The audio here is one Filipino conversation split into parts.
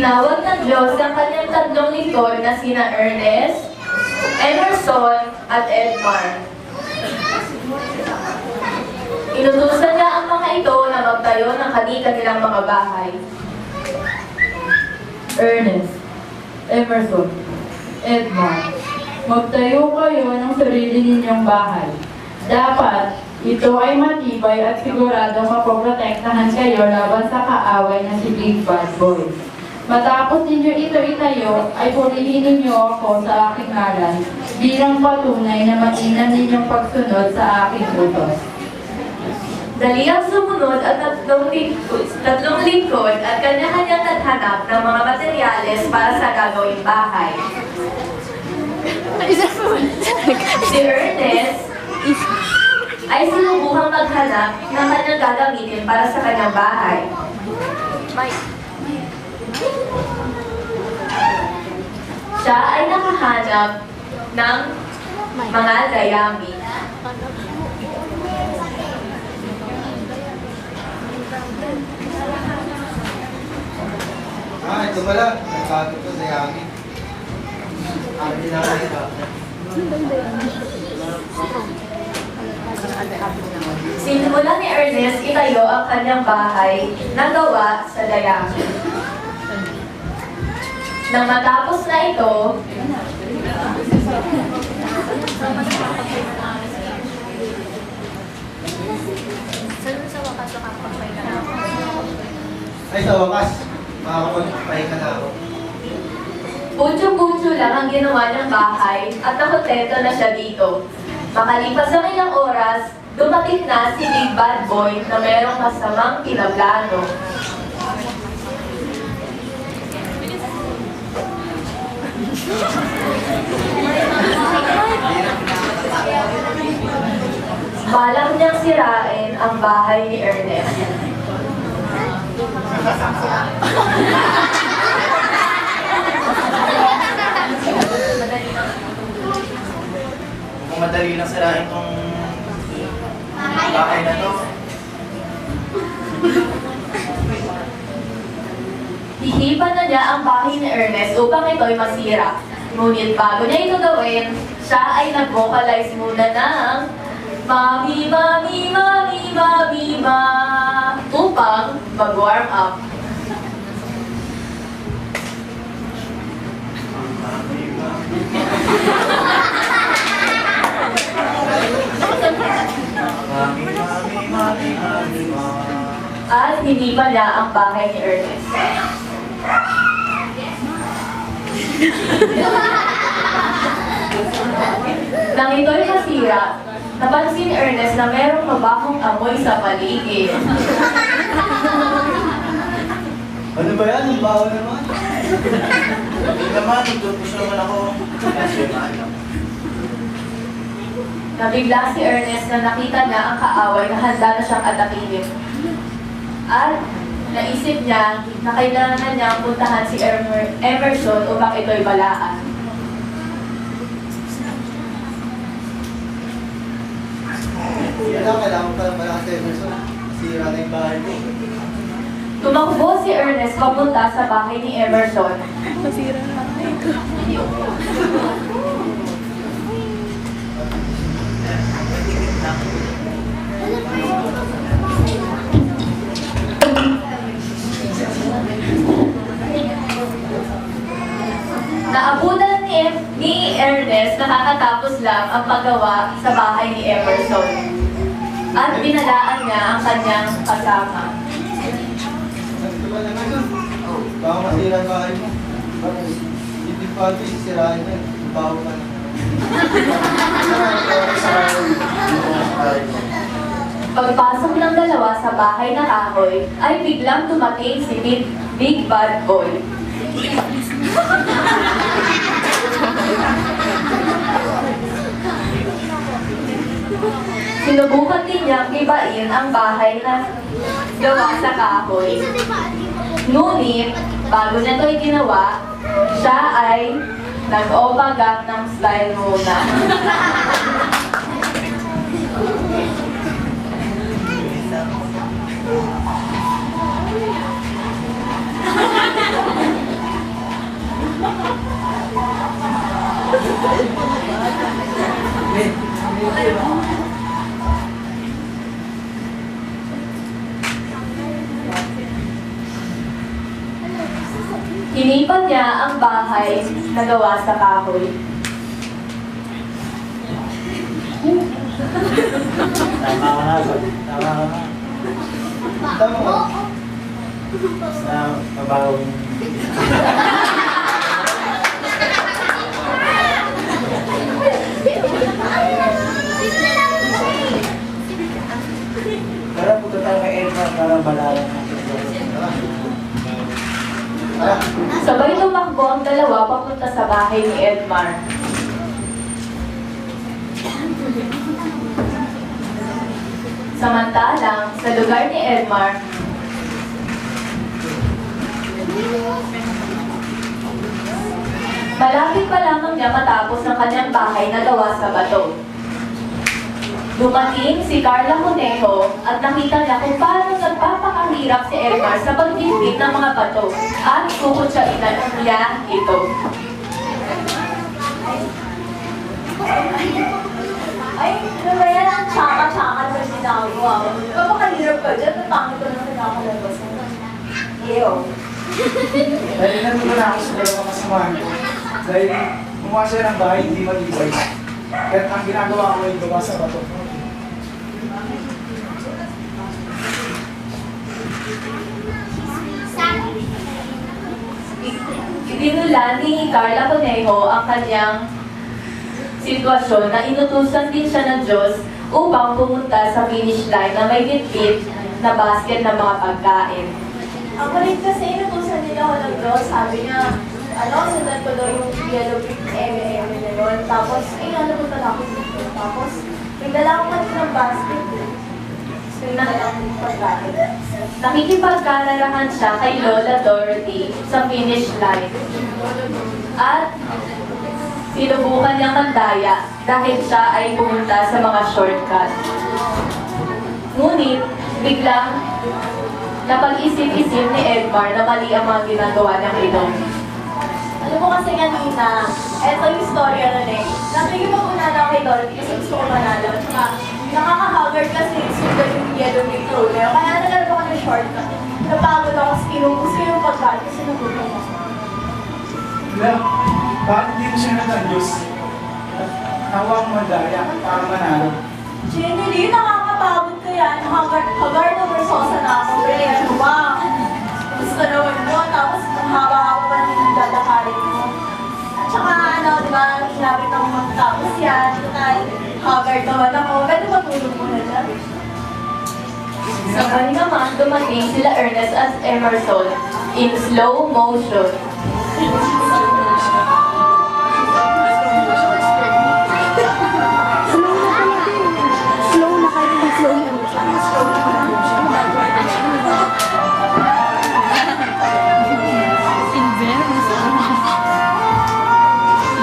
Tinawag ng Diyos ang kanyang tatlong lingkod na sina Ernest, Emerson, at Edmar. Inutusan niya ang mga ito na magtayo ng kanilang mga bahay. Ernest, Emerson, Edmar, magtayo kayo ng sarili ninyong bahay. Dapat ito ay matibay at siguradong mapoprotektahan kayo laban sa kaaway na si Big Bad Boy. Matapos ninyo ito itayo, ay purihin ninyo ako sa aking ngalan bilang patunay na mainam ninyong pagsunod sa aking utos. Dali ang sumunod at tatlong lingkod at kanya-kanyang naghanap ng mga materyales para sa gagawing bahay. Si Ernest ay sinubukang maghanap ng kanyang gagamitin para sa kanyang bahay. Siya ay nakahanap ng mga dayami. Ito pala. Nagkakit ko sa yakin. Ano din ako ito? Sinimula ni Ernest itayo ang kanyang bahay na gawa sa dayami. Nang matapos na ito, Ay, sa wakas. Makakapagpahinga na ako. putyo-putyo lang ang ginawa niyang bahay at nakontento na siya dito. Makalipas ang ilang oras, dumating na si Big Bad Boy na merong masamang pinaplano. Balak niyang sirain ang bahay ni Ernest. Kung madali lang sirain tong bahay na to. Hihipan na niya ang bahay ni Ernest upang ito'y masira. Ngunit bago niya ito gawin, siya ay nag-vocalize muna ng Mami, Mami, Mami, Mami, Ma upang mag-warm up. Mami, mami, mami, mami, mami. At hinipan niya ang bahay ni Ernest. Nang ito'y masira, napansin ni Ernest na merong mabahong amoy sa paligid. Ano ba yan? Ang baho naman. Hindi naman, tutupos naman ako. Kasi maalam. Nabigla si Ernest na nakita niya ang kaaway na handa na siyang atakihin. At naisip niya na kailangan niyang puntahan si Emerson upang ito'y balaan. Yan lang, kailangan pa lang pala kasi Emerson. Sira na yung bahay ko. Tumakbo si Ernest papunta sa bahay ni Emerson. Masira na ito. Naabutan ni Ernest na kakatapos lang ang paggawa sa bahay ni Emerson. At binalaan niya ang kanyang kasama. Ito ba naman yun? Baka masira ang bahay mo. Hindi pa ito sisirain yan. Baho ka na. Pagpasok ng dalawa sa bahay na kahoy, ay biglang dumating si Big Bad Boy. Sinubukan din niyang ibain ang bahay na gawa sa kahoy. Ngunit, bago niya ito'y ginawa, siya ay nag-opa ng style muna. Hinipan niya ang bahay na gawa sa kahoy. Tama ka na, tama ka na. Tama ka. Basta mabaho yung... Tara, punta tayo kay Edma para balaran natin. Tara. Sabay tumakbo ang dalawa papunta sa bahay ni Edmar. Samantalang, sa lugar ni Edmar, malapit pa lamang niya matapos ang kanyang bahay na gawa sa bato. Dumating si Carla Conejo at nakita niya kung paano nagpapakahirap si Edmar sa pagbibig ng mga bato at kukutsain niya ito. Ay, ano ba yan? Ang tsaka-tsaka na ginagawa mo. Kapakahirap ka dyan, natangin ko na nakakalabas mo. Ew. Dahil nandito na ako sa dalawang kasamahan ko. Dahil gumawa siya ng bahay, hindi matibay. Kaya ang ginagawa ko ay gawa sa bato. Idinulan ni Carla Conejo ang kanyang sitwasyon na inutusan din siya ng Diyos upang pumunta sa finish line na may bitbit na basket ng mga pagkain. Ako rin kasi inutusan nila ako ng Diyos. Sabi niya, sundan ko daw yung yellow brick eme-eme na yun. Tapos, napunta na ako dito. Tapos, may dala akong kanina ng basket. Dala akong pagkain. Nakikipagkararahan siya kay Lola Dorothy sa finish line. At sinubukan niyang mandaya dahil siya ay pumunta sa mga shortcut. Ngunit, biglang napag-isip-isip ni Edmar na mali ang mga ginagawa niyang ito. Alam mo kasi kanina, eto yung story ano eh. Nakikipag-unala ako kay Dorothy kasi gusto ko manalo. Tsaka, nakaka-haggard kasi sundan yung yellow brick road na yun. Kaya naglalaro ko ng shortcut. Napagod ako sa gusto yung pagkain kasi nagutom ako. Wala, bakit hindi mo sinunod ang Diyos? Nawa ang madaya para manalo. Jenny, nakakapagod ko yan. Haggard na versosa na ako. Pero wow, gusto naman mo. Tapos haba-haba pa ng dadakarin mo. At saka di ba, hinapit ako magtapos yan. Total, haggard naman ako. Pwede matulog mo na dyan. Sabay naman dumating sila Ernest at Emerson in slow motion. Slow na kahit yung slow mo.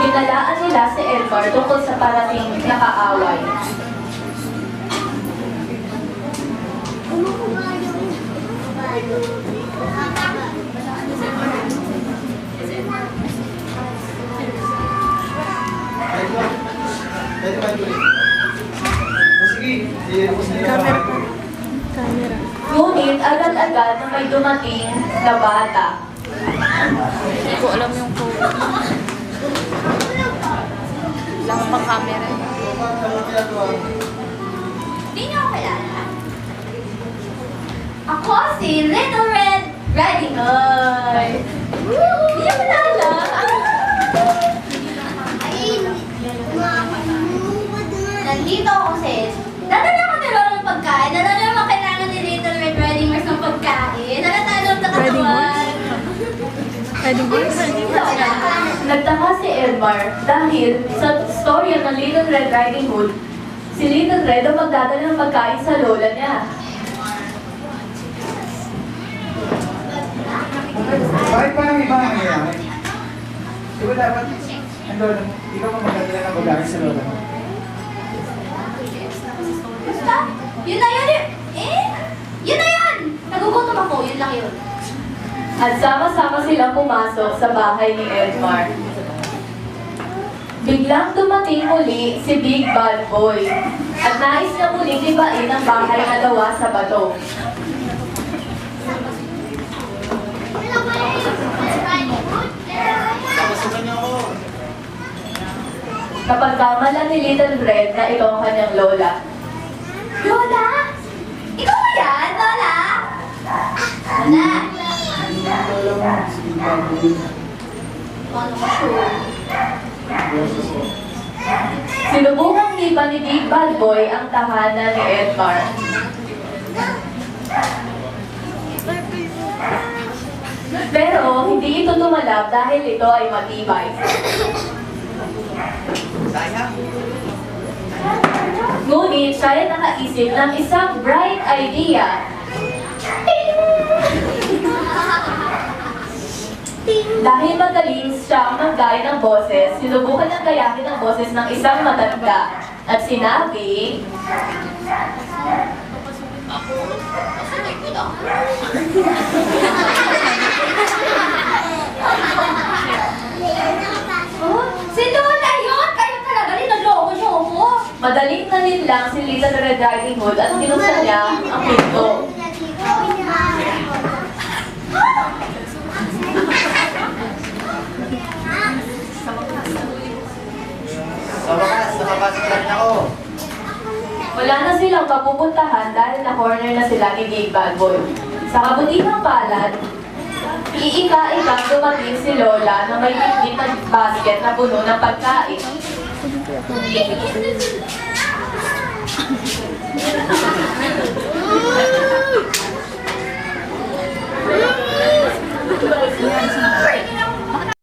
Ginalaan nila si Edmar tungkol sa parating na kaaway. Pwede ba ito? O sige, i-ubos na yung bahay ko. Camera. Ngunit agad-agad na may dumating na bata. Hindi ko alam yung code. Lang pang camera. Ano ginagawa mo? Hindi niyo ako kilala. Ako si Little Red Riding Hood. Hindi niyo kilala. Nandito ako sis. Dadala ko ni Lola ng pagkain. Dadala naman kailangan ni Little Red Riding Horse ng pagkain. Nalatalong na Riding katawan. Riding horse? Nagtaka si Edmar dahil sa storya ng Little Red Riding Hood, si Little Red ang magdadala ng pagkain sa lola niya. Bakit pa nang iba ang nangyayari? Di ba dapat, ang lola mo, ikaw ang magdadala ng pagkain sa lola mo? Basta, yun na yun Yun na yun! Nagugutom ako, yun lang yun. At sama-sama silang pumasok sa bahay ni Edmar. Biglang dumating muli si Big Bad Boy at nais na muling libain ang bahay na gawa sa bato. Kapasukan niyo ako. Napagkamala ni Little Red na ito ang kanyang lola. Lola? Ikaw ba yan, Lola? Lola? Lola mo, si Big Bad Boy. Paano ka sure? Sinubukang hipa ni Big Bad Boy ang tahanan ni Edmar. Pero hindi ito tumalab dahil ito ay matibay. Sayang. Ngunit siya ay nakaisip ng isang bright idea. Dahil magaling siyang maggaya ng boses, sinubukan niyang gayahin ang boses ng isang matanda at sinabi, Oh, si Lola yun! Kayo talaga rin nagloko-loko! madaling nanin lang si Little Red Riding Hood at binuksan niya ang pinto. Sa wakas, nakapasok na rin ako. Wala na silang papupuntahan dahil na-corner na sila ni Big Bad Boy. Sa kabutihang palad, iika-ikang dumating si Lola na may bitbit na basket na puno ng pagkain.